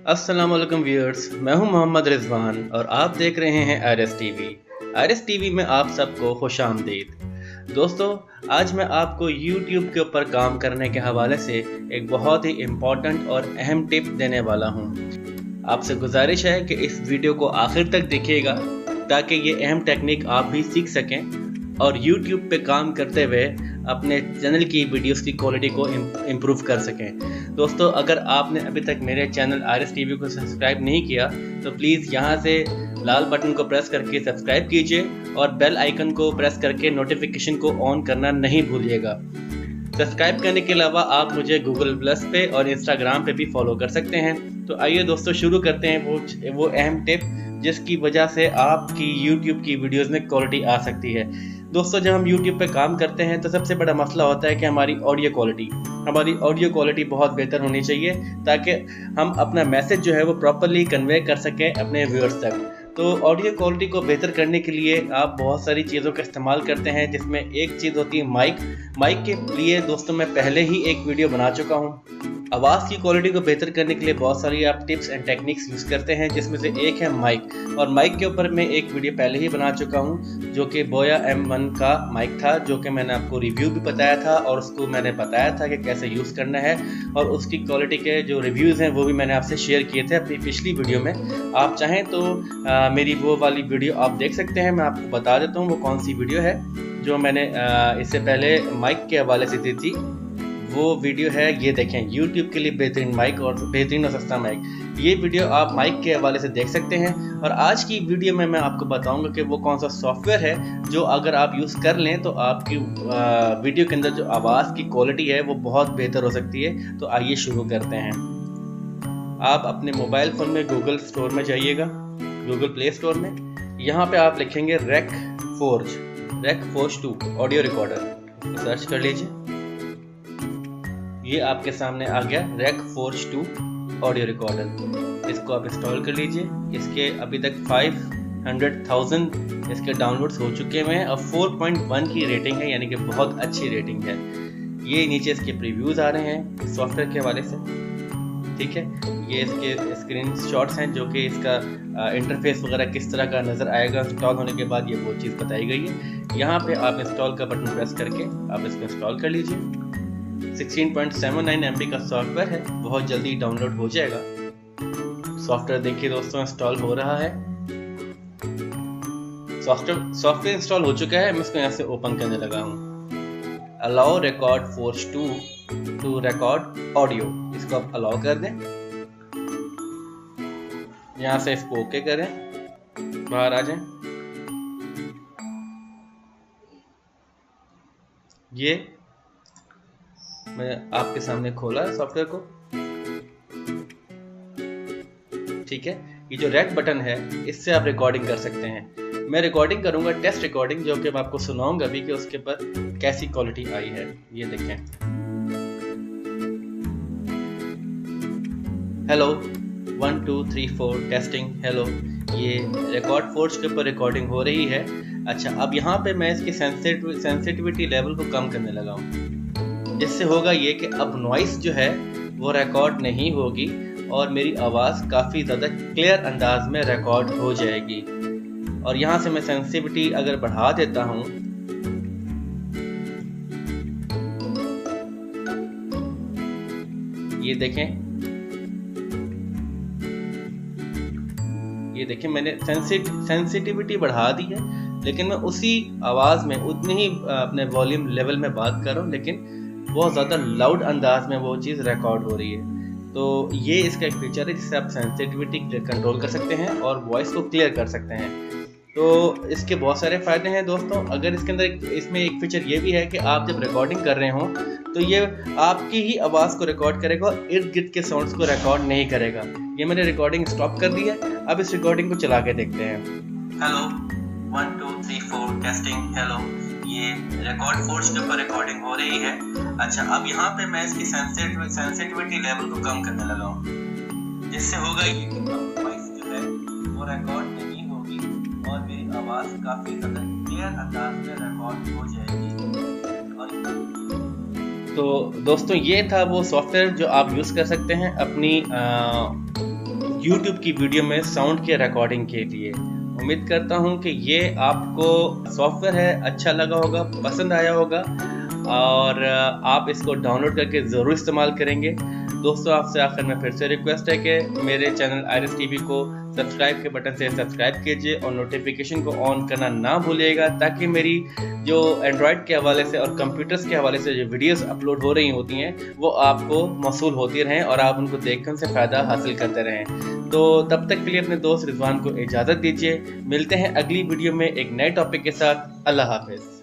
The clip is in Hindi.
अस्सलाम वालेकुम व्यूअर्स, मैं हूं मोहम्मद रिजवान और आप देख रहे हैं आरएस टीवी। आरएस टीवी में आप सबको खुशामदीद। दोस्तों, आज मैं आपको यूट्यूब के ऊपर काम करने के हवाले से एक बहुत ही इम्पोर्टेंट और अहम टिप देने वाला हूं। आपसे गुजारिश है कि इस वीडियो को आखिर तक देखिएगा ताकि ये अहम टेक्निक आप भी सीख सकें और यूट्यूब पे काम करते हुए अपने चैनल की वीडियोस की क्वालिटी को इम्प्रूव कर सकें। दोस्तों, अगर आपने अभी तक मेरे चैनल आरएस टीवी को सब्सक्राइब नहीं किया तो प्लीज़ यहाँ से लाल बटन को प्रेस करके सब्सक्राइब कीजिए और बेल आइकन को प्रेस करके नोटिफिकेशन को ऑन करना नहीं भूलिएगा। सब्सक्राइब करने के अलावा आप मुझे गूगल प्लस पे और इंस्टाग्राम पे भी फॉलो कर सकते हैं। तो आइए दोस्तों, शुरू करते हैं वो अहम टिप जिसकी वजह से आपकी यूट्यूब की वीडियोस में क्वालिटी आ सकती है। दोस्तों, जब हम यूट्यूब पे काम करते हैं तो सबसे बड़ा मसला होता है कि हमारी ऑडियो क्वालिटी बहुत बेहतर होनी चाहिए ताकि हम अपना मैसेज जो है वो प्रॉपरली कन्वे कर सकें अपने व्यूअर्स तक। तो ऑडियो क्वालिटी को बेहतर करने के लिए आप बहुत सारी चीज़ों का इस्तेमाल करते हैं, जिसमें एक चीज़ होती है माइक के लिए दोस्तों मैं पहले ही एक वीडियो बना चुका हूँ। आवाज़ की क्वालिटी को बेहतर करने के लिए बहुत सारी आप टिप्स एंड टेक्निक्स यूज़ करते हैं, जिसमें से एक है माइक। और माइक के ऊपर मैं एक वीडियो पहले ही बना चुका हूँ जो कि बोया M1 का माइक था, जो कि मैंने आपको रिव्यू भी बताया था और उसको मैंने बताया था कि कैसे यूज़ करना है, और उसकी क्वालिटी के जो रिव्यूज़ हैं वो भी मैंने आपसे शेयर किए थे अपनी पिछली वीडियो में। आप चाहें तो मेरी वो वाली वीडियो आप देख सकते हैं। मैं आपको बता देता हूँ वो कौन सी वीडियो है जो मैंने इससे पहले माइक के हवाले से दी थी। वो वीडियो है, ये देखें, यूट्यूब के लिए बेहतरीन माइक और बेहतरीन और सस्ता माइक। ये वीडियो आप माइक के हवाले से देख सकते हैं। और आज की वीडियो में मैं आपको बताऊंगा कि वो कौन सा सॉफ्टवेयर है जो अगर आप यूज़ कर लें तो आपकी वीडियो के अंदर जो आवाज़ की क्वालिटी है वो बहुत बेहतर हो सकती है। तो आइए शुरू करते हैं। आप अपने मोबाइल फ़ोन में गूगल स्टोर में जाइएगा, गूगल प्ले स्टोर में। यहाँ पे आप लिखेंगे rec forge 2 audio recorder, search कर लीजिए। ये आपके सामने आ गया रेक फोर्ज 2 ऑडियो रिकॉर्डर। इसको आप इंस्टॉल कर लीजिए। इसके अभी तक 500,000 इसके डाउनलोड्स हो चुके हुए हैं और 4.1 की रेटिंग है, यानी कि बहुत अच्छी रेटिंग है। ये नीचे इसके प्रीव्यूज़ आ रहे हैं सॉफ्टवेयर के हवाले से, ठीक है। ये इसके स्क्रीन शॉट्स हैं जो कि इसका इंटरफेस वगैरह किस तरह का नज़र आएगा इंस्टॉल होने के बाद, ये वो चीज़ बताई गई है। यहाँ पे आप इंस्टॉल का बटन प्रेस करके आप इसको इंस्टॉल कर लीजिए। 16.79 MB का सॉफ्टवेयर है, बहुत जल्दी डाउनलोड हो जाएगा। सॉफ्टवेयर देखिए दोस्तों, इंस्टॉल हो रहा है। सॉफ्टवेयर इंस्टॉल हो चुका है। मैं इसको यहाँ से ओपन करने लगा हूँ। Allow record forge 2 to record audio, इसको आप अलाउ कर दें। यहाँ से इसको ओके करें, बाहर आ जाएं। ये मैं आपके सामने खोला है सॉफ्टवेयर को, ठीक है। ये जो रेड बटन है इससे आप रिकॉर्डिंग कर सकते हैं। मैं रिकॉर्डिंग करूंगा, टेस्ट रिकॉर्डिंग, जो कि मैं आपको सुनाऊंगा भी कि उसके पर कैसी क्वालिटी आई है। ये देखें, हेलो 1 2 3 4 टेस्टिंग, हेलो। ये रिकॉर्ड फोर्ज के ऊपर रिकॉर्डिंग हो रही है। अच्छा, अब यहाँ पे मैं इसकी सेंसिटिविटी लेवल को कम करने लगा हूँ, जिससे होगा ये कि अब नॉइस जो है वो रिकॉर्ड नहीं होगी और मेरी आवाज़ काफ़ी ज़्यादा क्लियर अंदाज में रिकॉर्ड हो जाएगी। और यहाँ से मैं सेंसिटिविटी अगर बढ़ा देता हूँ, ये देखें मैंने सेंसिटिविटी बढ़ा दी है, लेकिन मैं उसी आवाज़ में उतनी ही अपने वॉल्यूम लेवल में बात कर रहा हूँ, लेकिन बहुत ज़्यादा लाउड अंदाज में वो चीज़ रिकॉर्ड हो रही है। तो ये इसका एक फीचर है जिससे आप सेंसिटिविटी कंट्रोल कर सकते हैं और वॉइस को क्लियर कर सकते हैं। तो इसके बहुत सारे फ़ायदे हैं दोस्तों। अगर इसके अंदर इसमें एक फीचर ये भी है कि आप जब रिकॉर्डिंग कर रहे हो तो ये आपकी ही आवाज़ को रिकॉर्ड करेगा और इर्द गिर्द के साउंड्स को रिकॉर्ड नहीं करेगा। ये मैंने रिकॉर्डिंग स्टॉप कर दी है। अब इस रिकॉर्डिंग को चला के देखते हैं। Hello 1 2 3 4 testing, hello. ये रिकॉर्ड फोर्ज के ऊपर रिकॉर्डिंग हो रही है। अच्छा, अब यहाँ पे मैं इसकी सेंसिटिविटी लेवल को कम करने लगा हूँ, जिससे होगा ये कि वॉइस जो है वो रिकॉर्ड नहीं होगी और मेरी आवाज़ काफ़ी ज़्यादा क्लियर अंदाज में रिकॉर्ड हो जाएगी। तो दोस्तों, ये था वो सॉफ्टवेयर जो आप यूज़ कर सकते हैं अपनी YouTube की वीडियो में साउंड के रिकॉर्डिंग के लिए। उम्मीद करता हूँ कि ये आपको सॉफ्टवेयर है अच्छा लगा होगा, पसंद आया होगा और आप इसको डाउनलोड करके ज़रूर इस्तेमाल करेंगे। दोस्तों, आपसे आखिर में फिर से रिक्वेस्ट है कि मेरे चैनल आरएस टीवी को सब्सक्राइब के बटन से सब्सक्राइब कीजिए और नोटिफिकेशन को ऑन करना ना भूलिएगा, ताकि मेरी जो एंड्रॉयड के हवाले से और कंप्यूटर्स के हवाले से जो वीडियोस अपलोड हो रही होती हैं वो आपको मौसूल होती रहें और आप उनको देखकर उनसे फ़ायदा हासिल करते रहें। तो तब तक के लिए अपने दोस्त रिजवान को इजाज़त दीजिए। मिलते हैं अगली वीडियो में एक नए टॉपिक के साथ। अल्लाह हाफिज़।